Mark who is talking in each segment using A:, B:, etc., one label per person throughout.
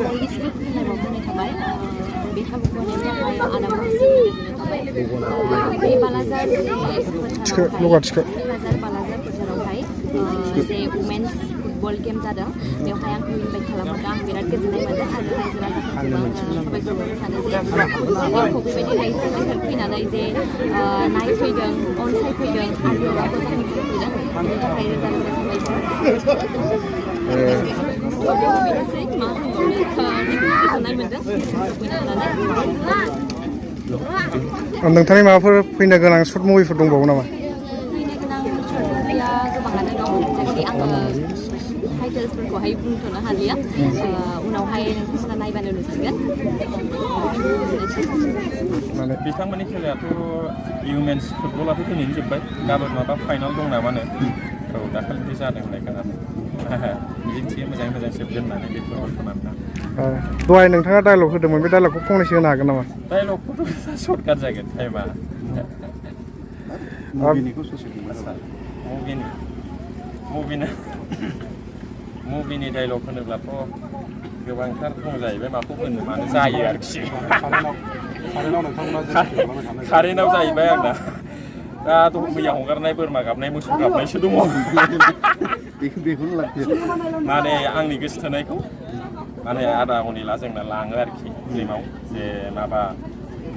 A: मलिसबो खुलिनाय थाबाय बे खाबुखौ होनायनि थाखाय आदा मानसिनि गोजोननाय थाबाय बे बालाजार बालाजार फोथारावहाय जे वुमेन्स फुटबल गेम जादों बेवहाय आंखौ इनभाइट खालामदों आं बिराद गोजोननाय मोनदों आरो रायजो राजाफोरखौबो साबायखर होनो सानो जे आंखौ बेबायदि रायजो फैनानै जे नायफैदों अनसायफैदों आरो रावबो जाफैदों बेनि थाखाय रोजा रोजा साबायखर बेनोसै मा गोजोननाय मोनदों फैनो होनानै
B: नोंथांनि माबाफोर फैनो गोनां सर्ट मुभिफोर दंबावो नामा?
A: फैनो गोनां सर्ट मुभिया गोबाङानो दं एक्चुवेलि आङो टाइटेल्सफोरखौहाय बुंथ'नो हालिया उनावहाय नोंथांमोना नायबानो नुसिगोन
C: बिथांमोननि खेलायाथ' वुमेन्स फुटबलाथ' दिनैनो जोब्बाय गाबोन माबा फाइनाल दं नामानो औ दाखालि जादों होननाय खोनादों मिजिंथियो मोजाङै मोजां जोबगोन होननानै बे फुटबलखौ नामा
B: दहाय नोंथाङा डायलग होदोंमोन बे डायलगखौ फंनैसो होनो हागोन नामा?
C: डायलगखौथ' सर्टकाट जागोन टाइमा मुभिनि डायलग होनोब्लाथ' गोबांथार दं जाहैबाय माखौ होनो मानो जायो आरोखि कारेन्टआव जाहैबाय आंना दा मैया हगारनाय बोरमा गाबनाय मोसौ गाबनायसो दङ माने आंनि गोसोथोनायखौ माने आदा अनिला जोंना लाङो आरोखि फिल्माव जे माबा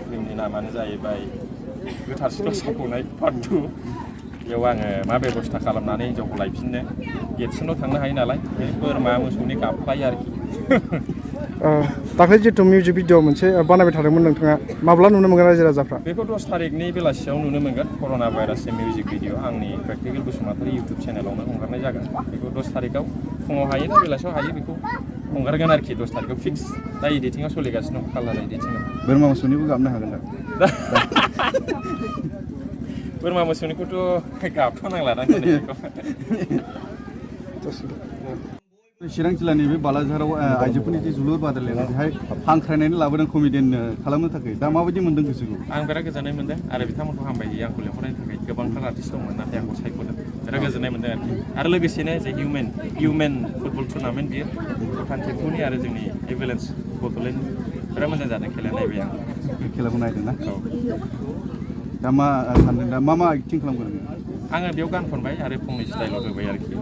C: फिल्मनि नामानो जाहैबाय गोथार सिख्ला सायख'नाय पार्ट 2 बेयाव आङो मा बेबस्था खालामनानै हिन्जावखौ लायफिननो गेटसिमल' थांनो हायो नालाय बे बोरमा मोसौनि गाबफ्लायो आरोखि
B: दाख्लै जितु मिउजिक भिडिअ मोनसे बानायबाय थादोंमोन नोंथाङा माब्ला नुनो मोनगोन रायजो राजाफ्रा?
C: बेखौ 10 तारिखनि बेलासियाव नुनो मोनगोन कर'ना भाइरासनि मिउजिक भिडिअ आंनि प्रेक्टिकेल बसुमतारी इउटुब चेनेलावनो हगारनाय जागोन बेखौ 10 तारिखआव फुङाव हायो ना बेलासियाव हायो बेखौ हगारगोन आरोखि 10 तारिखआव फिक्स दा एडिटिंआव सोलिगासिनो दं कालार एडिटिंआव
D: बोरमा मोसौनिबो गाबनो हागोन दा
C: बोरमा मोसौनिखौथ' गाबथ'नांला ना
D: चिरां जिल्लानि बे बालाजाराव आइजोफोरनि जे जोलुर बादायलायनाय बेहाय हांख्रायनानै लाबोदों कमेडियान खालामनो थाखाय दा माबायदि मोन्दों गोसोखौ?
C: आं बिराद गोजोननाय मोन्दों आरो बिथांमोनखौ हामबाय होयो आंखौ लेंहरनायनि थाखाय गोबांथार आर्टिस्ट दंमोन नाथाय आंखौ सायख'दों बिराद गोजोननाय मोन्दों आरो लोगोसेनो जे हिउमेन फुटबल टुर्नामेन्ट बियो भुटान टेम्पुनि आरो जोंनि एभेलेन्स बड'लेण्ड बिराद मोजां जादों खेलाया नायबाय आं
D: खेलाखौ नायदों ना?
C: औ
D: दा मा सानदों दा मा एक्टिं खालामगोन?
C: आङो बेयाव गान खनबाय आरो फंनैसो डायलग होबाय आरोखि